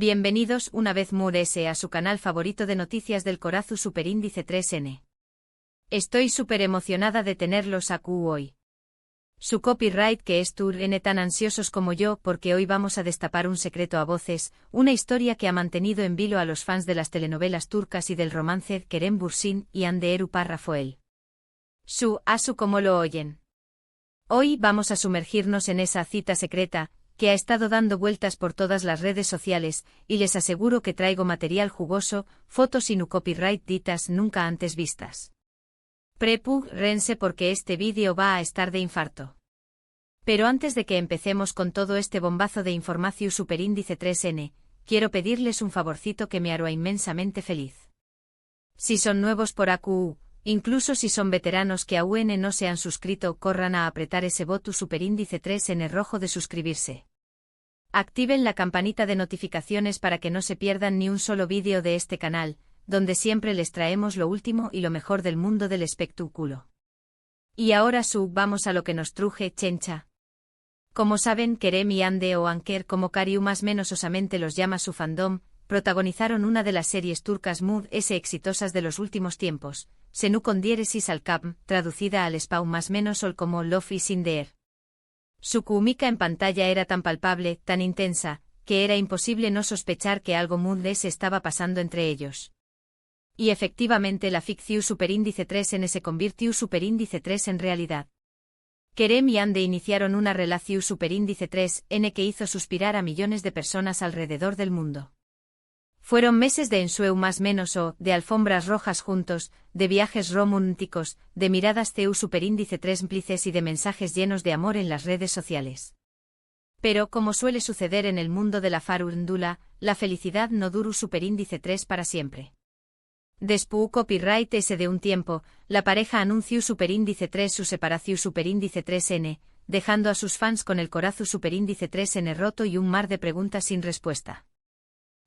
Bienvenidos una vez más a su canal favorito de noticias del Corazu Superíndice 3N. Estoy súper emocionada de tenerlos aquí hoy. Su copyright que es N tan ansiosos como yo porque hoy vamos a destapar un secreto a voces, una historia que ha mantenido en vilo a los fans de las telenovelas turcas y del romance Kerem Bürsin y Hande Erupar Rafael. Asu como lo oyen. Hoy vamos a sumergirnos en esa cita secreta, que ha estado dando vueltas por todas las redes sociales, y les aseguro que traigo material jugoso, fotos y no copyright ditas nunca antes vistas. Rense porque este vídeo va a estar de infarto. Pero antes de que empecemos con todo este bombazo de información superíndice 3N, quiero pedirles un favorcito que me hará inmensamente feliz. Si son nuevos por AQU, incluso si son veteranos que aún no se han suscrito, corran a apretar ese botón superíndice 3N rojo de suscribirse. Activen la campanita de notificaciones para que no se pierdan ni un solo vídeo de este canal, donde siempre les traemos lo último y lo mejor del mundo del espectáculo. Y ahora vamos a lo que nos truje, chencha. Como saben, Kerem y Hande o Anker como Kariu más menos osamente los llama su fandom, protagonizaron una de las series turcas exitosas de los últimos tiempos, Senu con diéresis al cap, traducida al español más menos ol como Love is in the air. Su química en pantalla era tan palpable, tan intensa, que era imposible no sospechar que algo se estaba pasando entre ellos. Y efectivamente la ficción superíndice 3N se convirtió superíndice 3 en realidad. Kerem y Hande iniciaron una relación superíndice 3N que hizo suspirar a millones de personas alrededor del mundo. Fueron meses de ensueu más menos de alfombras rojas juntos, de viajes románticos, de miradas superíndice 3 cómplices y de mensajes llenos de amor en las redes sociales. Pero, como suele suceder en el mundo de la farándula, la felicidad no duró superíndice 3 para siempre. Después copyright de un tiempo, la pareja anunció superíndice 3 su separación superíndice 3N, dejando a sus fans con el corazón superíndice 3N roto y un mar de preguntas sin respuesta.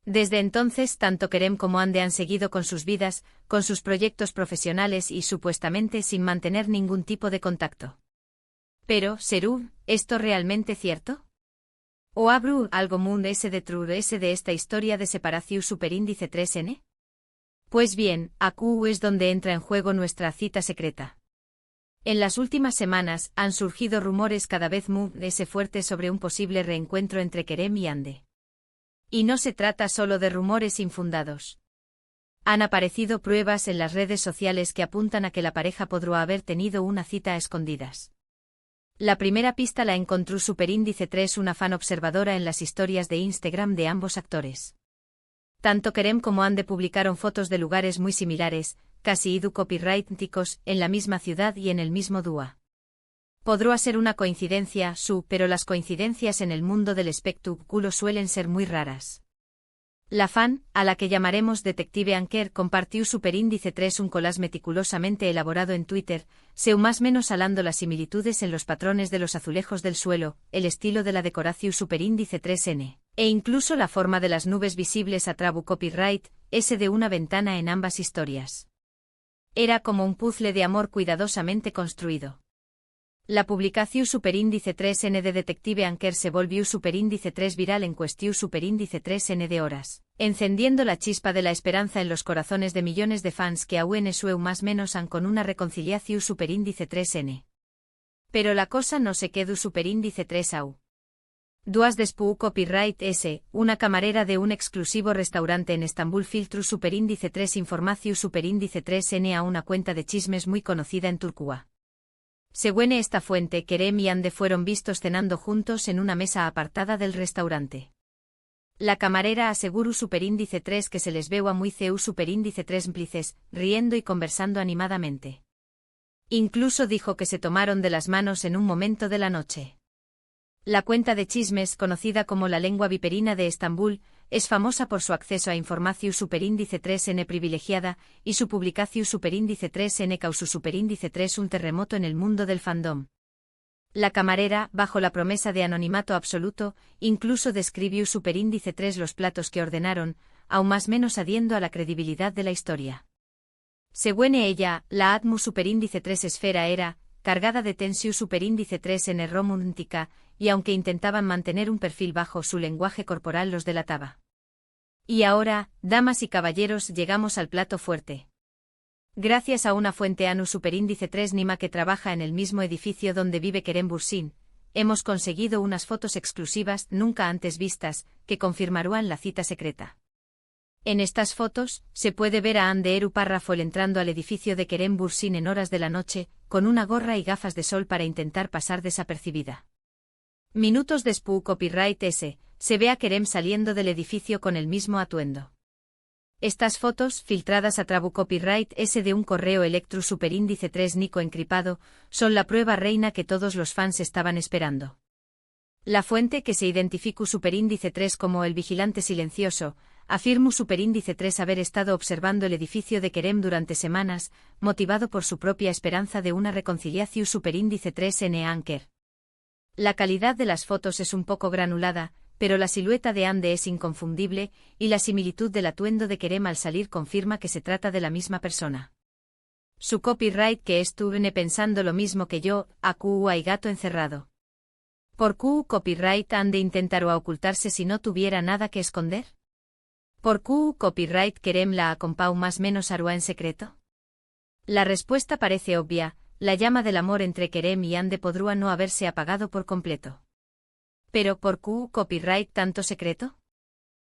Desde entonces, tanto Kerem como Hande han seguido con sus vidas, con sus proyectos profesionales y supuestamente sin mantener ningún tipo de contacto. Pero, ¿será esto realmente cierto? ¿O habrá algo de esta historia de separación superíndice 3N? Pues bien, aquí es donde entra en juego nuestra cita secreta. En las últimas semanas han surgido rumores cada vez más fuertes sobre un posible reencuentro entre Kerem y Hande. Y no se trata solo de rumores infundados. Han aparecido pruebas en las redes sociales que apuntan a que la pareja podría haber tenido una cita a escondidas. La primera pista la encontró superíndice 3, una fan observadora en las historias de Instagram de ambos actores. Tanto Kerem como Hande publicaron fotos de lugares muy similares, casi copyrighticos, en la misma ciudad y en el mismo dúa. Podrá ser una coincidencia, pero las coincidencias en el mundo del espectáculo suelen ser muy raras. La fan, a la que llamaremos Detective Anker, compartió superíndice 3 un collage meticulosamente elaborado en Twitter, más menos alando las similitudes en los patrones de los azulejos del suelo, el estilo de la decoración superíndice 3N, e incluso la forma de las nubes visibles a trabu copyright, de una ventana en ambas historias. Era como un puzzle de amor cuidadosamente construido. La publicación superíndice 3N de Detective Anker se volvió superíndice 3 viral en cuestión superíndice 3N de horas, encendiendo la chispa de la esperanza en los corazones de millones de fans que aún más menos han con una reconciliación superíndice 3N. Pero la cosa no se quedó superíndice 3 au. Duas después copyright una camarera de un exclusivo restaurante en Estambul filtró superíndice 3 información superíndice 3N a una cuenta de chismes muy conocida en Turquía. Según esta fuente, Kerem y Hande fueron vistos cenando juntos en una mesa apartada del restaurante. La camarera aseguró superíndice 3 que se les veo a muy superíndice 3 cómplices, riendo y conversando animadamente. Incluso dijo que se tomaron de las manos en un momento de la noche. La cuenta de chismes, conocida como la lengua viperina de Estambul, es famosa por su acceso a información superíndice 3N privilegiada, y su publicación superíndice 3N causó superíndice 3 un terremoto en el mundo del fandom. La camarera, bajo la promesa de anonimato absoluto, incluso describió superíndice 3 los platos que ordenaron, aún más menos adiendo a la credibilidad de la historia. Según ella, la atmu superíndice 3 esfera era, cargada de tensión superíndice 3N romántica, y aunque intentaban mantener un perfil bajo, su lenguaje corporal los delataba. Y ahora, damas y caballeros, llegamos al plato fuerte. Gracias a una fuente ANU superíndice 3 Nima que trabaja en el mismo edificio donde vive Kerem Bürsin, hemos conseguido unas fotos exclusivas nunca antes vistas, que confirmarán la cita secreta. En estas fotos, se puede ver a Hande Parrafol entrando al edificio de Kerem Bürsin en horas de la noche, con una gorra y gafas de sol para intentar pasar desapercibida. Minutos después, copyright S, se ve a Kerem saliendo del edificio con el mismo atuendo. Estas fotos, filtradas a través copyright S de un correo Electru superíndice 3 Nico encriptado, son la prueba reina que todos los fans estaban esperando. La fuente que se identificó superíndice 3 como el vigilante silencioso, afirmó superíndice 3 haber estado observando el edificio de Kerem durante semanas, motivado por su propia esperanza de una reconciliación superíndice 3 N Anker. La calidad de las fotos es un poco granulada, pero la silueta de Hande es inconfundible, y la similitud del atuendo de Kerem al salir confirma que se trata de la misma persona. Su copyright que estuve pensando lo mismo que yo, AQ hay gato encerrado. ¿Por qué copyright Hande intentaría ocultarse si no tuviera nada que esconder? ¿Por qué copyright Kerem la acompau más menos arua en secreto? La respuesta parece obvia, la llama del amor entre Kerem y Hande podría no haberse apagado por completo. ¿Pero por qué copyright tanto secreto?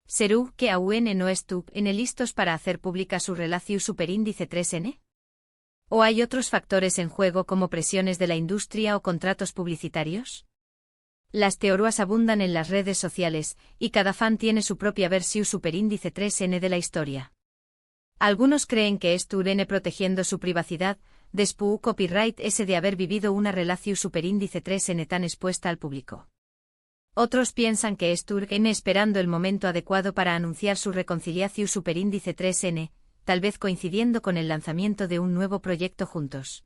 ¿Serú que aún no estuvo en el listos para hacer pública su relación superíndice 3N? ¿O hay otros factores en juego como presiones de la industria o contratos publicitarios? Las teorías abundan en las redes sociales, y cada fan tiene su propia versión superíndice 3N de la historia. Algunos creen que es N protegiendo su privacidad, después copyright S de haber vivido una relación superíndice 3N tan expuesta al público. Otros piensan que es N esperando el momento adecuado para anunciar su reconciliación superíndice 3N, tal vez coincidiendo con el lanzamiento de un nuevo proyecto juntos.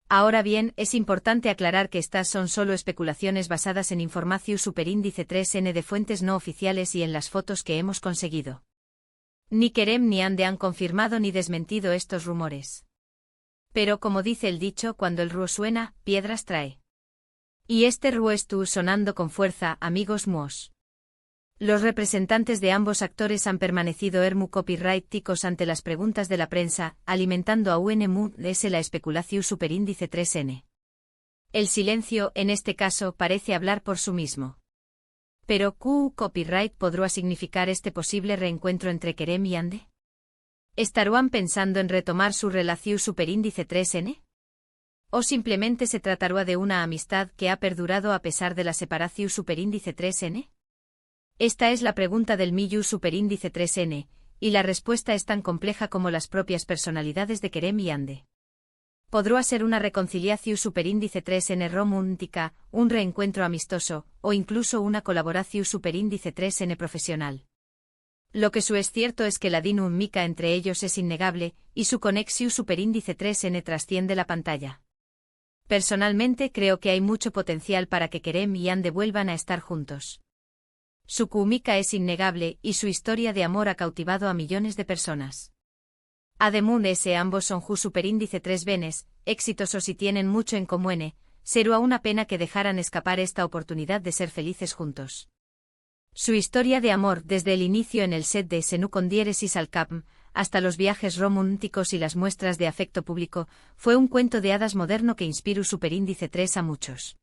Ahora bien, es importante aclarar que estas son solo especulaciones basadas en información superíndice 3N de fuentes no oficiales y en las fotos que hemos conseguido. Ni Kerem ni Hande han confirmado ni desmentido estos rumores. Pero como dice el dicho, cuando el ruo suena, piedras trae. Y este ruo estuvo sonando con fuerza, amigos muos. Los representantes de ambos actores han permanecido copyright-ticos ante las preguntas de la prensa, alimentando a UNMUS la especulación superíndice 3N. El silencio, en este caso, parece hablar por sí mismo. Pero, ¿qué copyright podrá significar este posible reencuentro entre Kerem y Hande? ¿Estarán pensando en retomar su relación superíndice 3N? ¿O simplemente se tratará de una amistad que ha perdurado a pesar de la separación superíndice 3N? Esta es la pregunta del Miyu superíndice 3N, y la respuesta es tan compleja como las propias personalidades de Kerem y Hande. Podrá ser una reconciliación superíndice 3N romántica, un reencuentro amistoso, o incluso una colaboración superíndice 3N profesional. Lo que es cierto es que la dinámica entre ellos es innegable, y su conexión superíndice 3N trasciende la pantalla. Personalmente creo que hay mucho potencial para que Kerem y Hande vuelvan a estar juntos. Su química es innegable y su historia de amor ha cautivado a millones de personas. Además ambos son superíndice 3 venes, exitosos y tienen mucho en común, sería una pena que dejaran escapar esta oportunidad de ser felices juntos. Su historia de amor desde el inicio en el set de Senu con Diéresis al Cap, hasta los viajes románticos y las muestras de afecto público, fue un cuento de hadas moderno que inspiró superíndice 3 a muchos.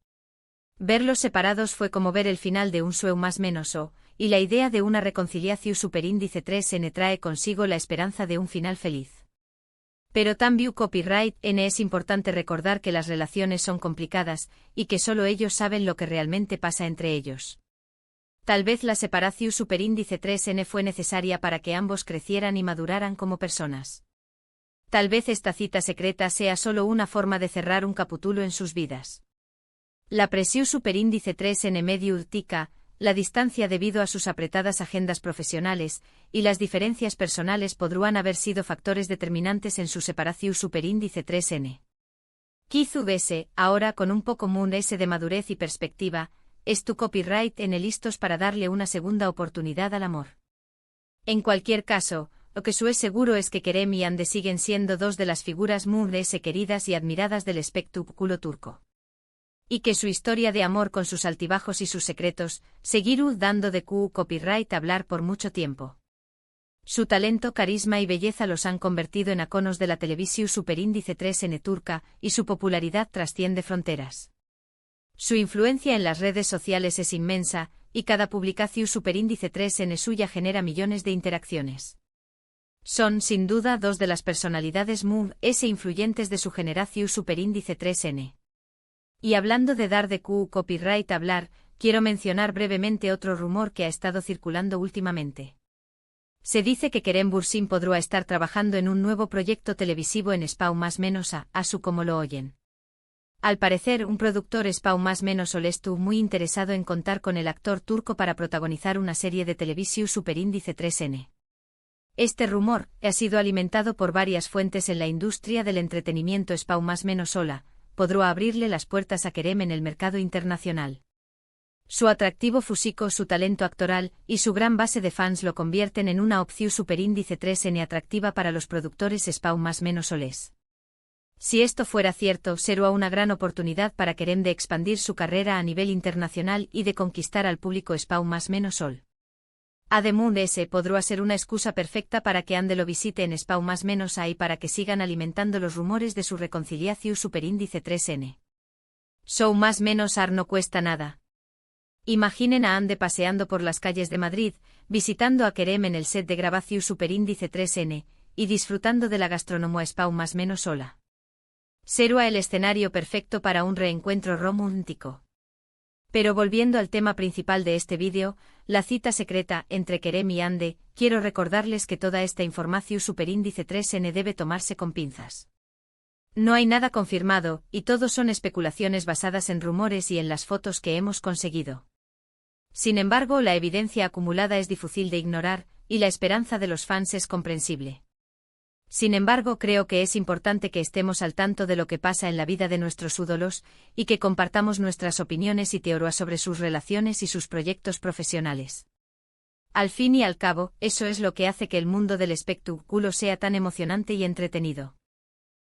Verlos separados fue como ver el final de un show más menos y la idea de una reconciliación superíndice 3N trae consigo la esperanza de un final feliz. Pero también copyright N es importante recordar que las relaciones son complicadas, y que solo ellos saben lo que realmente pasa entre ellos. Tal vez la separación superíndice 3N fue necesaria para que ambos crecieran y maduraran como personas. Tal vez esta cita secreta sea solo una forma de cerrar un capítulo en sus vidas. La presión superíndice 3N medio urtica, la distancia debido a sus apretadas agendas profesionales, y las diferencias personales podrían haber sido factores determinantes en su separación superíndice 3N. Quizú vese, ahora con un poco S de madurez y perspectiva, es tu copyright en el listos para darle una segunda oportunidad al amor. En cualquier caso, lo que es seguro es que Kerem y Hande siguen siendo dos de las figuras queridas y admiradas del espectáculo turco. Y que su historia de amor con sus altibajos y sus secretos, seguirá dando de copyright hablar por mucho tiempo. Su talento, carisma y belleza los han convertido en iconos de la televisión superíndice 3N turca, y su popularidad trasciende fronteras. Su influencia en las redes sociales es inmensa, y cada publicación superíndice 3N suya genera millones de interacciones. Son, sin duda, dos de las personalidades más influyentes de su generación superíndice 3N. Y hablando de dar de copyright hablar, quiero mencionar brevemente otro rumor que ha estado circulando últimamente. Se dice que Kerem Bürsin podrá estar trabajando en un nuevo proyecto televisivo en Spau más menos a su como lo oyen. Al parecer, un productor Spau más menos estuvo muy interesado en contar con el actor turco para protagonizar una serie de televisión superíndice 3N. Este rumor ha sido alimentado por varias fuentes en la industria del entretenimiento. Spau más menos sola podrá abrirle las puertas a Kerem en el mercado internacional. Su atractivo físico, su talento actoral y su gran base de fans lo convierten en una opción superíndice 3N atractiva para los productores Spau más menos soles. Si esto fuera cierto, será una gran oportunidad para Kerem de expandir su carrera a nivel internacional y de conquistar al público Spau más menos sol. Además, podrá ser una excusa perfecta para que Ande lo visite en Spau más menos a y para que sigan alimentando los rumores de su reconciliación superíndice 3N. Show más menos ar no cuesta nada. Imaginen a Ande paseando por las calles de Madrid, visitando a Kerem en el set de grabación superíndice 3N, y disfrutando de la gastronomía Spau más menos sola. Será el escenario perfecto para un reencuentro romántico. Pero volviendo al tema principal de este vídeo, la cita secreta entre Kerem y Ande, quiero recordarles que toda esta información superíndice 3N debe tomarse con pinzas. No hay nada confirmado, y todo son especulaciones basadas en rumores y en las fotos que hemos conseguido. Sin embargo, la evidencia acumulada es difícil de ignorar, y la esperanza de los fans es comprensible. Sin embargo, creo que es importante que estemos al tanto de lo que pasa en la vida de nuestros ídolos, y que compartamos nuestras opiniones y teorías sobre sus relaciones y sus proyectos profesionales. Al fin y al cabo, eso es lo que hace que el mundo del espectáculo sea tan emocionante y entretenido.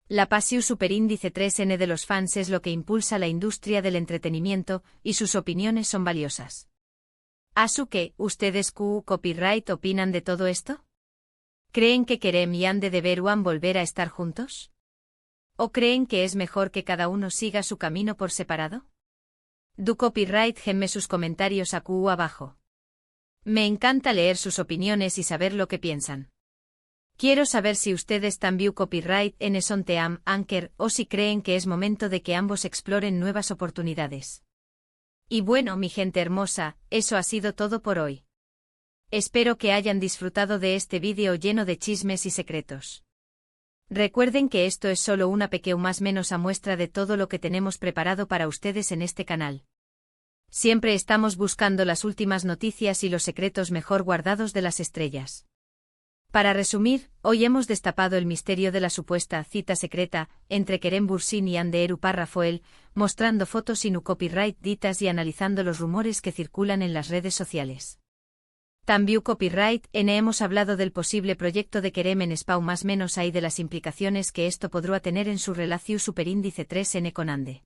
La pasión superíndice 3N de los fans es lo que impulsa la industria del entretenimiento, y sus opiniones son valiosas. ¿Asu que ustedes copyright opinan de todo esto? ¿Creen que Kerem y Ande deberán volver a estar juntos? ¿O creen que es mejor que cada uno siga su camino por separado? Du copyright gemme sus comentarios abajo. Me encanta leer sus opiniones y saber lo que piensan. Quiero saber si ustedes también copyright en Sonteam Anker o si creen que es momento de que ambos exploren nuevas oportunidades. Y bueno, mi gente hermosa, eso ha sido todo por hoy. Espero que hayan disfrutado de este vídeo lleno de chismes y secretos. Recuerden que esto es solo una pequeña más menos a muestra de todo lo que tenemos preparado para ustedes en este canal. Siempre estamos buscando las últimas noticias y los secretos mejor guardados de las estrellas. Para resumir, hoy hemos destapado el misterio de la supuesta cita secreta entre Kerem Bürsin y Hande Erupar Rafael, mostrando fotos sin copyright ditas y analizando los rumores que circulan en las redes sociales. También copyright hemos hablado del posible proyecto de Kerem en Spau más menos y de las implicaciones que esto podrá tener en su relación superíndice 3N con Ande.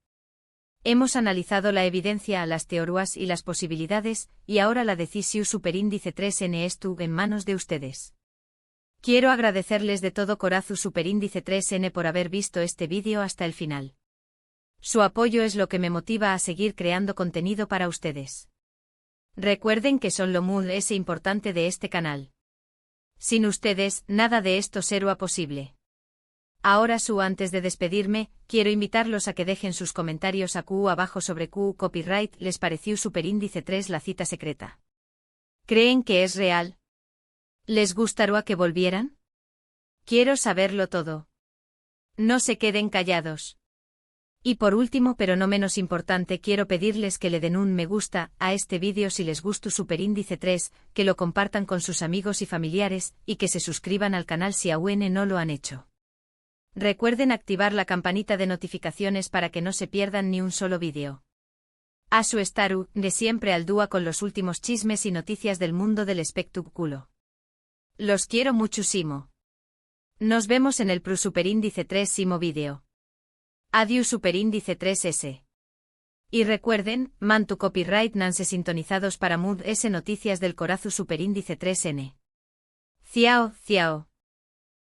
Hemos analizado la evidencia, las teorías y las posibilidades, y ahora la decisión superíndice 3N estuvo en manos de ustedes. Quiero agradecerles de todo corazón superíndice 3N por haber visto este vídeo hasta el final. Su apoyo es lo que me motiva a seguir creando contenido para ustedes. Recuerden que son lo más importante de este canal. Sin ustedes, nada de esto será posible. Ahora antes de despedirme, quiero invitarlos a que dejen sus comentarios abajo sobre copyright les pareció superíndice 3 la cita secreta. ¿Creen que es real? ¿Les gustaría que volvieran? Quiero saberlo todo. No se queden callados. Y por último pero no menos importante quiero pedirles que le den un me gusta a este vídeo si les gustó superíndice 3, que lo compartan con sus amigos y familiares, y que se suscriban al canal si aún no lo han hecho. Recuerden activar la campanita de notificaciones para que no se pierdan ni un solo vídeo. A su estaru, de siempre al dúa con los últimos chismes y noticias del mundo del espectáculo. Los quiero muchísimo. Nos vemos en el superíndice 3 vídeo. Adiós superíndice 3S. Y recuerden, mantu copyright nanse sintonizados para Mood S noticias del corazón superíndice 3N. Ciao, ciao.